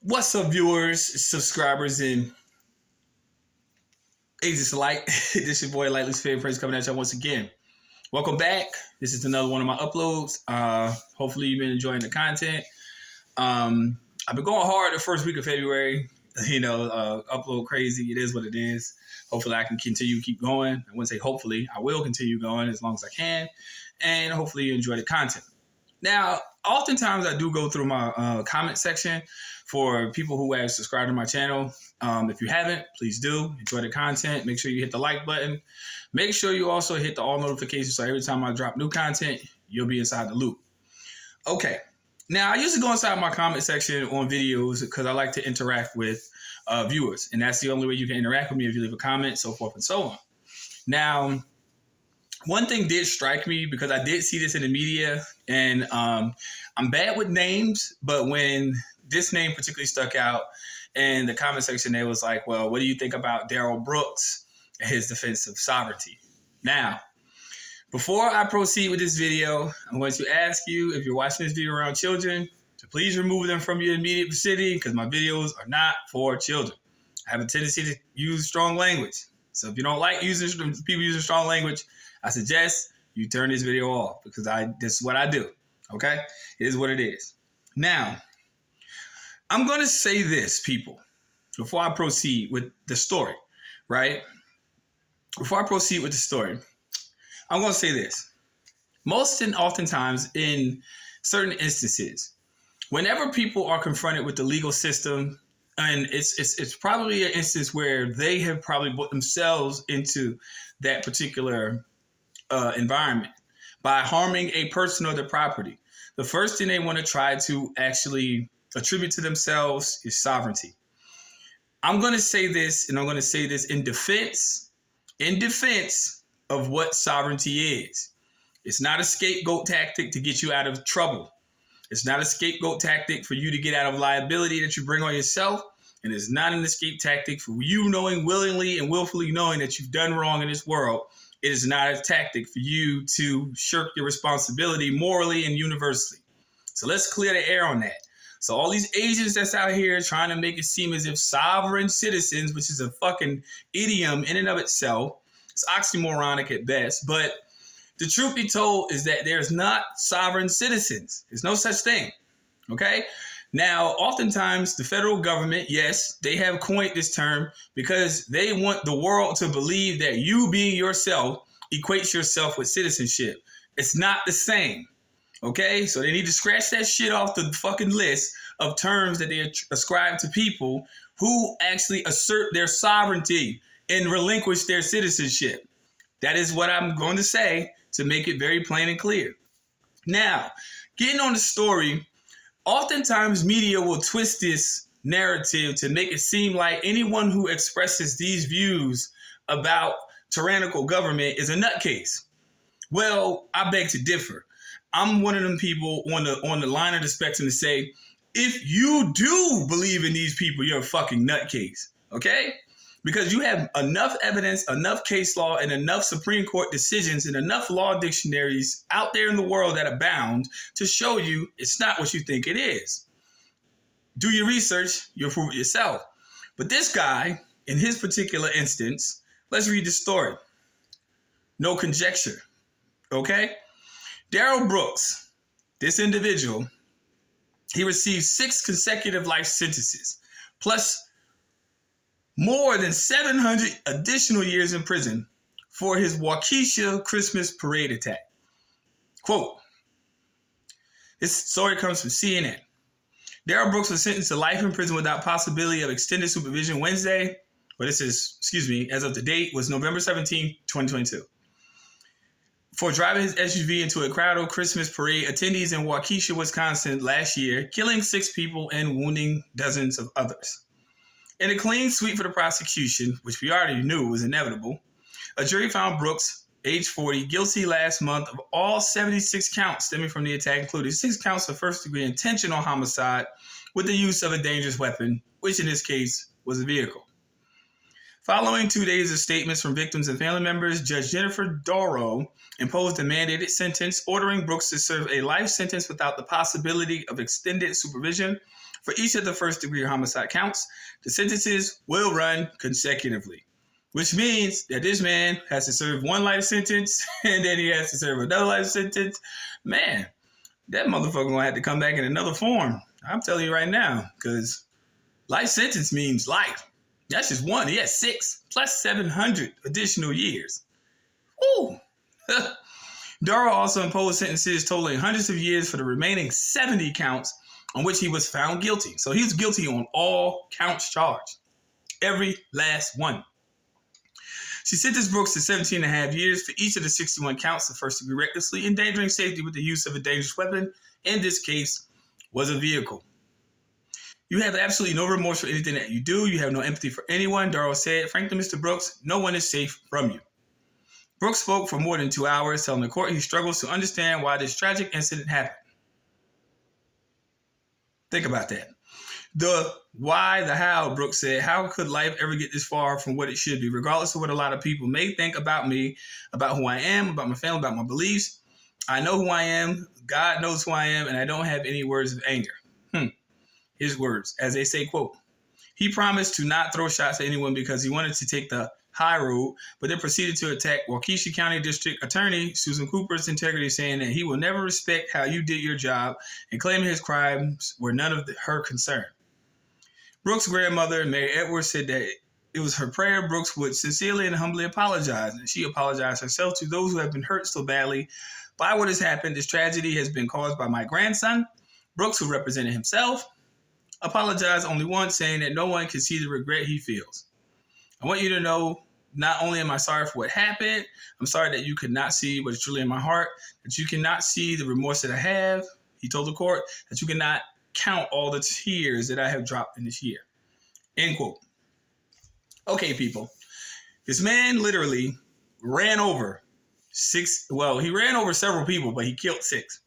What's up, viewers, subscribers, and agents alike? This your boy, Luciferian Prince, coming at y'all once again. Welcome back. This is another one of my uploads. Hopefully, you've been enjoying the content. I've been going hard the first week of February. Upload crazy. It is what it is. Hopefully, I can keep going. I wouldn't say hopefully. I will continue going as long as I can. And hopefully, you enjoy the content. Now, oftentimes I do go through my comment section for people who have subscribed to my channel. If you haven't, please do. Enjoy the content. Make sure you hit the like button. Make sure you also hit the all notifications so every time I drop new content, you'll be inside the loop. Okay. Now, I usually go inside my comment section on videos because I like to interact with viewers. And that's the only way you can interact with me, if you leave a comment, so forth and so on. Now, one thing did strike me because I did see this in the media, and I'm bad with names, but when this name particularly stuck out in the comment section, they was like, well, what do you think about Darryl Brooks and his defense of sovereignty? Now, before I proceed with this video, I'm going to ask you, if you're watching this video around children, to please remove them from your immediate vicinity because my videos are not for children. I have a tendency to use strong language. So if you don't like people using strong language, I suggest you turn this video off because this is what I do. Okay? It is what it is. Now, I'm going to say this, people, before I proceed with the story, right? Before I proceed with the story, I'm going to say this. Most and oftentimes in certain instances, whenever people are confronted with the legal system, and it's probably an instance where they have probably put themselves into that particular environment by harming a person or their property, the first thing they want to try to actually attribute to themselves is sovereignty. I'm going to say this, and I'm going to say this in defense of what sovereignty is. It's not a scapegoat tactic to get you out of trouble. It's not a scapegoat tactic for you to get out of liability that you bring on yourself. And it's not an escape tactic for you knowing willingly and willfully knowing that you've done wrong in this world. It is not a tactic for you to shirk your responsibility morally and universally. So let's clear the air on that. So all these agents that's out here trying to make it seem as if sovereign citizens, which is a fucking idiom in and of itself, it's oxymoronic at best, but the truth be told is that there's not sovereign citizens. There's no such thing. Okay? Now, oftentimes the federal government, yes, they have coined this term because they want the world to believe that you being yourself equates yourself with citizenship. It's not the same. Okay? So they need to scratch that shit off the fucking list of terms that they ascribe to people who actually assert their sovereignty and relinquish their citizenship. That is what I'm going to say to make it very plain and clear. Now, getting on the story, oftentimes media will twist this narrative to make it seem like anyone who expresses these views about tyrannical government is a nutcase. Well, I beg to differ. I'm one of them people on the line of the spectrum to say, if you do believe in these people, you're a fucking nutcase. Okay? Because you have enough evidence, enough case law, and enough Supreme Court decisions and enough law dictionaries out there in the world that abound to show you it's not what you think it is. Do your research, you'll prove it yourself. But this guy, in his particular instance, let's read the story. No conjecture. Okay? Darryl Brooks, this individual, he received 6 consecutive life sentences, plus more than 700 additional years in prison for his Waukesha Christmas parade attack. Quote, this story comes from CNN. Darryl Brooks was sentenced to life in prison without possibility of extended supervision Wednesday, as of the date, was November 17, 2022. For driving his SUV into a crowded Christmas parade attendees in Waukesha, Wisconsin last year, killing 6 people and wounding dozens of others. In a clean sweep for the prosecution, which we already knew was inevitable, a jury found Brooks, age 40, guilty last month of all 76 counts stemming from the attack, including 6 counts of first-degree intentional homicide with the use of a dangerous weapon, which in this case was a vehicle. Following 2 days of statements from victims and family members, Judge Jennifer Doro imposed a mandated sentence, ordering Brooks to serve a life sentence without the possibility of extended supervision For each of the first-degree homicide counts, the sentences will run consecutively, which means that this man has to serve one life sentence and then he has to serve another life sentence. Man, that motherfucker gonna have to come back in another form. I'm telling you right now, because life sentence means life. That's just one. He has 6 plus 700 additional years. Ooh. Darryl also imposed sentences totaling hundreds of years for the remaining 70 counts on which he was found guilty. So he was guilty on all counts charged. Every last one. She sentenced Brooks to 17 and a half years for each of the 61 counts of first degree recklessly endangering safety with the use of a dangerous weapon. In this case, was a vehicle. You have absolutely no remorse for anything that you do. You have no empathy for anyone, Darryl said. Frankly, Mr. Brooks, no one is safe from you. Brooks spoke for more than 2 hours, telling the court he struggles to understand why this tragic incident happened. Think about that. The why, the how, Brooks said. How could life ever get this far from what it should be, regardless of what a lot of people may think about me, about who I am, about my family, about my beliefs? I know who I am. God knows who I am, and I don't have any words of anger. His words, as they say, quote, he promised to not throw shots at anyone because he wanted to take the high road, but then proceeded to attack Waukesha County District Attorney Susan Cooper's integrity, saying that he will never respect how you did your job and claiming his crimes were none of her concern. Brooks' grandmother, Mary Edwards, said that it was her prayer Brooks would sincerely and humbly apologize, and she apologized herself to those who have been hurt so badly by what has happened. This tragedy has been caused by my grandson. Brooks, who represented himself, apologized only once, saying that no one can see the regret he feels. I want you to know, not only am I sorry for what happened, I'm sorry that you could not see what is truly in my heart, that you cannot see the remorse that I have. He told the court that you cannot count all the tears that I have dropped in this year. End quote. Okay, people. This man literally ran over he ran over several people, but he killed 6.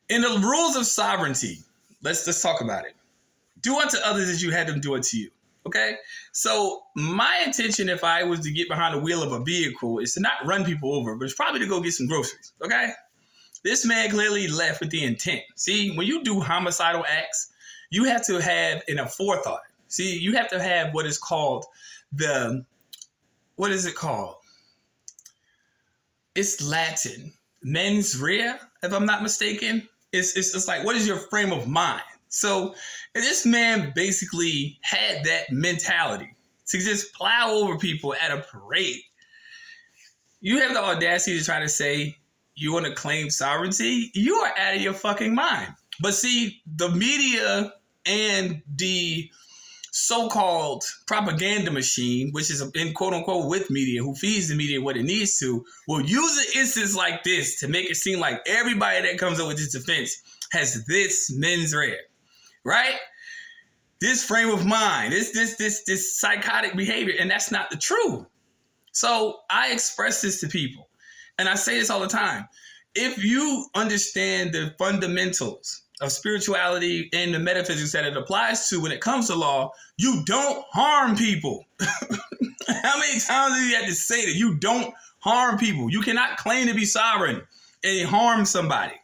In the rules of sovereignty, let's talk about it. Do unto others as you had them do unto you. Okay? So my intention, if I was to get behind the wheel of a vehicle, is to not run people over, but it's probably to go get some groceries. Okay? This man clearly left with the intent. See, when you do homicidal acts, you have to have a forethought. See, you have to have what is called what is it called? It's Latin. Mens rea, if I'm not mistaken. It's like, what is your frame of mind? So this man basically had that mentality to just plow over people at a parade. You have the audacity to try to say you want to claim sovereignty? You are out of your fucking mind. But see, the media and the so-called propaganda machine, which is in quote-unquote with media, who feeds the media what it needs to, will use an instance like this to make it seem like everybody that comes up with this defense has this mens rea, right? This frame of mind, this psychotic behavior, and that's not the truth. So I express this to people, and I say this all the time. If you understand the fundamentals of spirituality and the metaphysics that it applies to when it comes to law, you don't harm people. How many times do you have to say that? You don't harm people. You cannot claim to be sovereign and harm somebody.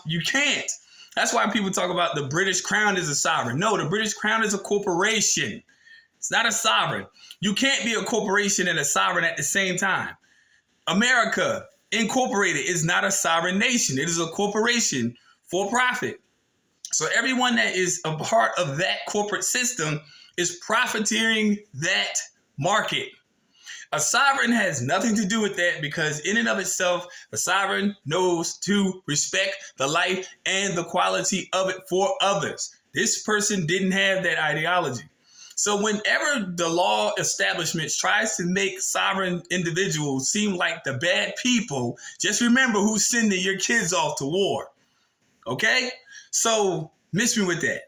You can't. That's why people talk about the British Crown is a sovereign. No, the British Crown is a corporation. It's not a sovereign. You can't be a corporation and a sovereign at the same time. America Incorporated is not a sovereign nation. It is a corporation for profit. So everyone that is a part of that corporate system is profiteering that market. A sovereign has nothing to do with that, because in and of itself, the sovereign knows to respect the life and the quality of it for others. This person didn't have that ideology. So whenever the law establishment tries to make sovereign individuals seem like the bad people, just remember who's sending your kids off to war. Okay? So miss me with that.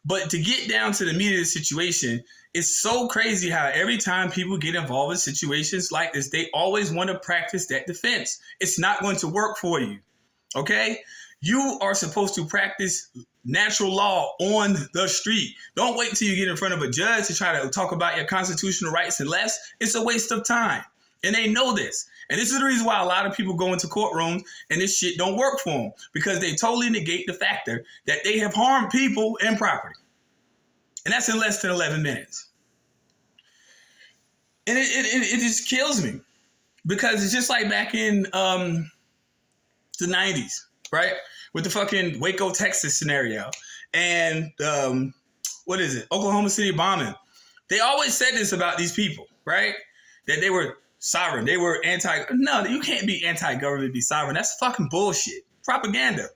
But to get down to the meat of the situation, it's so crazy how every time people get involved in situations like this, they always want to practice that defense. It's not going to work for you. Okay? You are supposed to practice natural law on the street. Don't wait till you get in front of a judge to try to talk about your constitutional rights and lefts. It's a waste of time. And they know this. And this is the reason why a lot of people go into courtrooms and this shit don't work for them, because they totally negate the factor that they have harmed people and property. And that's in less than 11 minutes. And it just kills me, because it's just like back in the 90s, right? With the fucking Waco, Texas scenario. And Oklahoma City bombing. They always said this about these people, right? That they were sovereign. They were No, you can't be anti-government, be sovereign. That's fucking bullshit. Propaganda.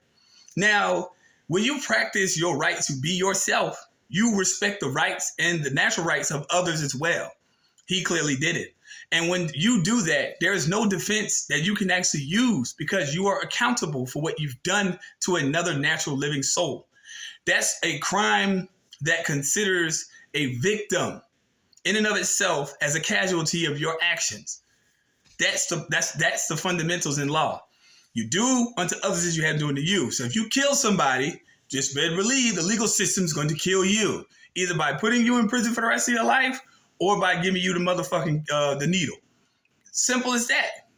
Now, when you practice your right to be yourself, you respect the rights and the natural rights of others as well. He clearly did it. And when you do that, there is no defense that you can actually use, because you are accountable for what you've done to another natural living soul. That's a crime that considers a victim in and of itself as a casualty of your actions. That's the fundamentals in law. You do unto others as you have done to you. So if you kill somebody, just be relieved the legal system is going to kill you, either by putting you in prison for the rest of your life or by giving you the motherfucking the needle. Simple as that.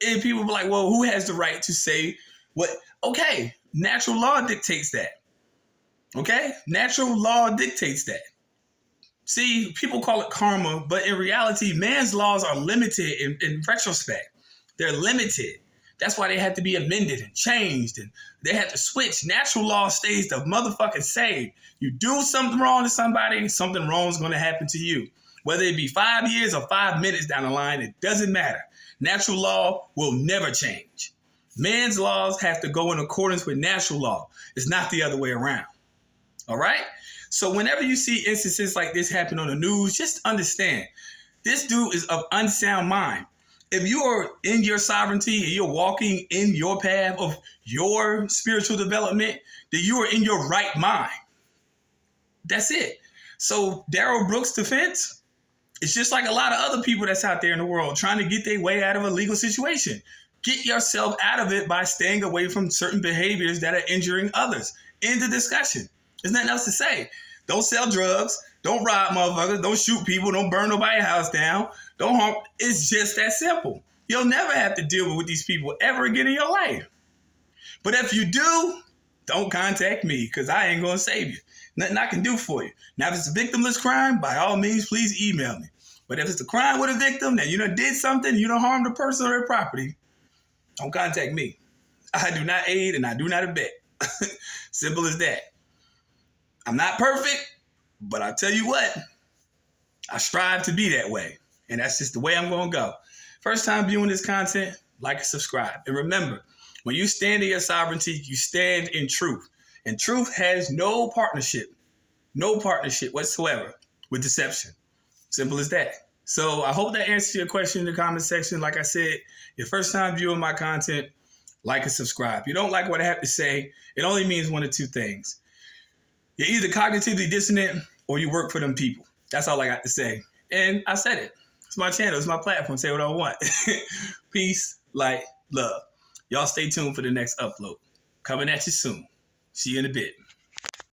And people be like, well, who has the right to say what? Okay, natural law dictates that. Okay, natural law dictates that. See, people call it karma, but in reality, man's laws are limited in retrospect. They're limited. That's why they had to be amended and changed, and they had to switch. Natural law stays the motherfucking same. You do something wrong to somebody, something wrong is going to happen to you. Whether it be 5 years or 5 minutes down the line, it doesn't matter. Natural law will never change. Man's laws have to go in accordance with natural law. It's not the other way around. All right? So whenever you see instances like this happen on the news, just understand, this dude is of unsound mind. If you are in your sovereignty and you're walking in your path of your spiritual development, then you are in your right mind. That's it. So Darryl Brooks' defense, it's just like a lot of other people that's out there in the world trying to get their way out of a legal situation. Get yourself out of it by staying away from certain behaviors that are injuring others. End of discussion. There's nothing else to say. Don't sell drugs. Don't rob motherfuckers. Don't shoot people. Don't burn nobody's house down. Don't harm. It's just that simple. You'll never have to deal with these people ever again in your life. But if you do, don't contact me, because I ain't going to save you. Nothing I can do for you. Now, if it's a victimless crime, by all means, please email me. But if it's a crime with a victim that you done did something, you done harmed the person or their property, don't contact me. I do not aid and I do not abet. Simple as that. I'm not perfect, but I tell you what, I strive to be that way. And that's just the way I'm going to go. First time viewing this content, like and subscribe. And remember, when you stand in your sovereignty, you stand in truth. And truth has no partnership whatsoever with deception. Simple as that. So I hope that answers your question in the comment section. Like I said, your first time viewing my content, like and subscribe. If you don't like what I have to say, it only means one of two things. You're either cognitively dissonant or you work for them people. That's all I got to say. And I said it. It's my channel. It's my platform. Say what I want. Peace, light, love. Y'all stay tuned for the next upload. Coming at you soon. See you in a bit.